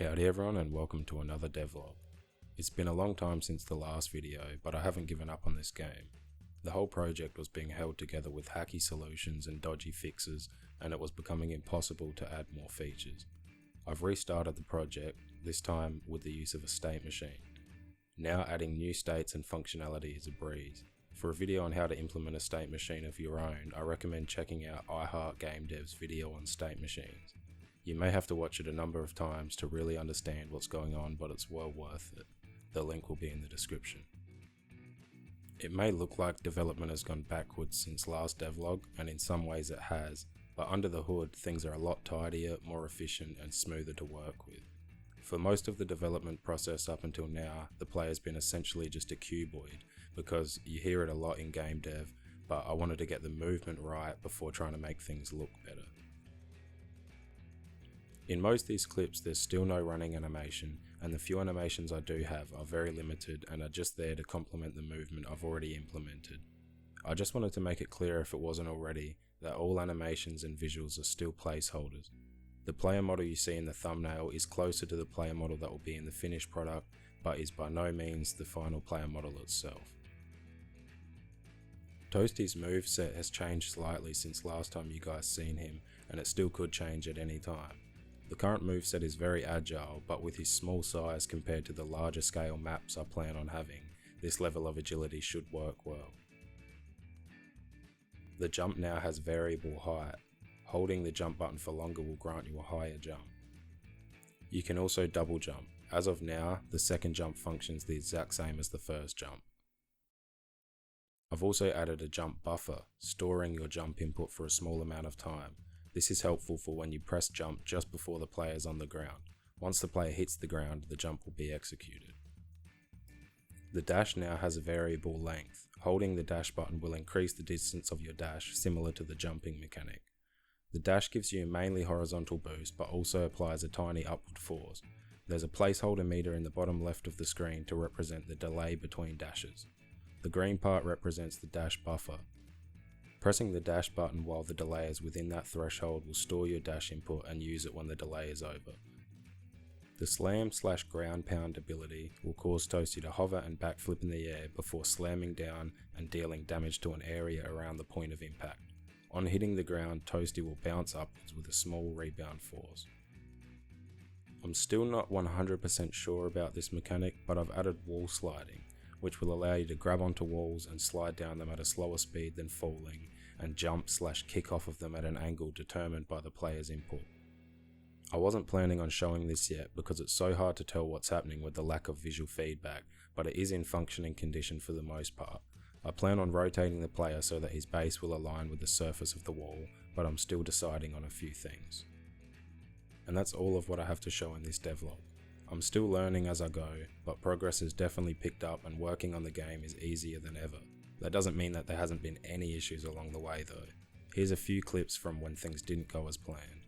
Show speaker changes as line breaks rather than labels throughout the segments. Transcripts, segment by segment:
Howdy everyone and welcome to another devlog. It's been a long time since the last video, but I haven't given up on this game. The whole project was being held together with hacky solutions and dodgy fixes, and it was becoming impossible to add more features. I've restarted the project, this time with the use of a state machine. Now adding new states and functionality is a breeze. For a video on how to implement a state machine of your own, I recommend checking out iHeartGameDev's video on state machines. You may have to watch it a number of times to really understand what's going on, but it's well worth it. The link will be in the description. It may look like development has gone backwards since last devlog, and in some ways it has, but under the hood things are a lot tidier, more efficient and smoother to work with. For most of the development process up until now, the player's been essentially just a cuboid, because you hear it a lot in game dev, but I wanted to get the movement right before trying to make things look better. In most of these clips there's still no running animation, and the few animations I do have are very limited and are just there to complement the movement I've already implemented. I just wanted to make it clear, if it wasn't already, that all animations and visuals are still placeholders. The player model you see in the thumbnail is closer to the player model that will be in the finished product, but is by no means the final player model itself. Toasty's moveset has changed slightly since last time you guys seen him, and it still could change at any time. The current moveset is very agile, but with his small size compared to the larger scale maps I plan on having, this level of agility should work well. The jump now has variable height. Holding the jump button for longer will grant you a higher jump. You can also double jump. As of now, the second jump functions the exact same as the first jump. I've also added a jump buffer, storing your jump input for a small amount of time. This is helpful for when you press jump just before the player is on the ground. Once the player hits the ground, the jump will be executed. The dash now has a variable length. Holding the dash button will increase the distance of your dash, similar to the jumping mechanic. The dash gives you a mainly horizontal boost, but also applies a tiny upward force. There's a placeholder meter in the bottom left of the screen to represent the delay between dashes. The green part represents the dash buffer. Pressing the dash button while the delay is within that threshold will store your dash input and use it when the delay is over. The slam/ground pound ability will cause Toasty to hover and backflip in the air before slamming down and dealing damage to an area around the point of impact. On hitting the ground, Toasty will bounce upwards with a small rebound force. I'm still not 100% sure about this mechanic, but I've added wall sliding, which will allow you to grab onto walls and slide down them at a slower speed than falling, and jump/kick off of them at an angle determined by the player's input. I wasn't planning on showing this yet because it's so hard to tell what's happening with the lack of visual feedback, but it is in functioning condition for the most part. I plan on rotating the player so that his base will align with the surface of the wall, but I'm still deciding on a few things. And that's all of what I have to show in this devlog. I'm still learning as I go, but progress has definitely picked up and working on the game is easier than ever. That doesn't mean that there hasn't been any issues along the way though. Here's a few clips from when things didn't go as planned.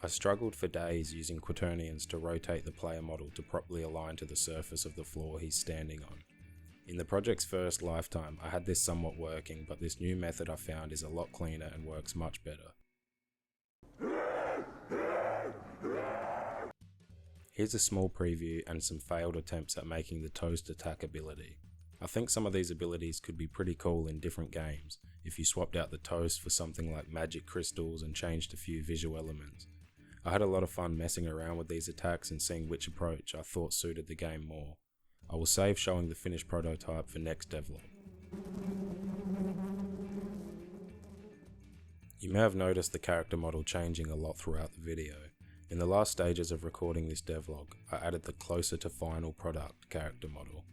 I struggled for days using quaternions to rotate the player model to properly align to the surface of the floor he's standing on. In the project's first lifetime, I had this somewhat working, but this new method I found is a lot cleaner and works much better. Here's a small preview and some failed attempts at making the toast attack ability. I think some of these abilities could be pretty cool in different games, if you swapped out the toast for something like magic crystals and changed a few visual elements. I had a lot of fun messing around with these attacks and seeing which approach I thought suited the game more. I will save showing the finished prototype for next devlog. You may have noticed the character model changing a lot throughout the video. In the last stages of recording this devlog, I added the closer to final product character model.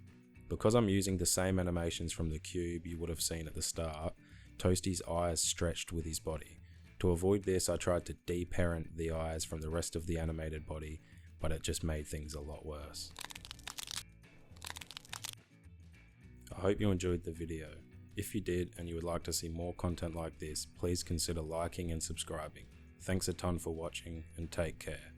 Because I'm using the same animations from the cube you would have seen at the start, Toasty's eyes stretched with his body. To avoid this, I tried to de-parent the eyes from the rest of the animated body, but it just made things a lot worse. I hope you enjoyed the video. If you did and you would like to see more content like this, please consider liking and subscribing. Thanks a ton for watching and take care.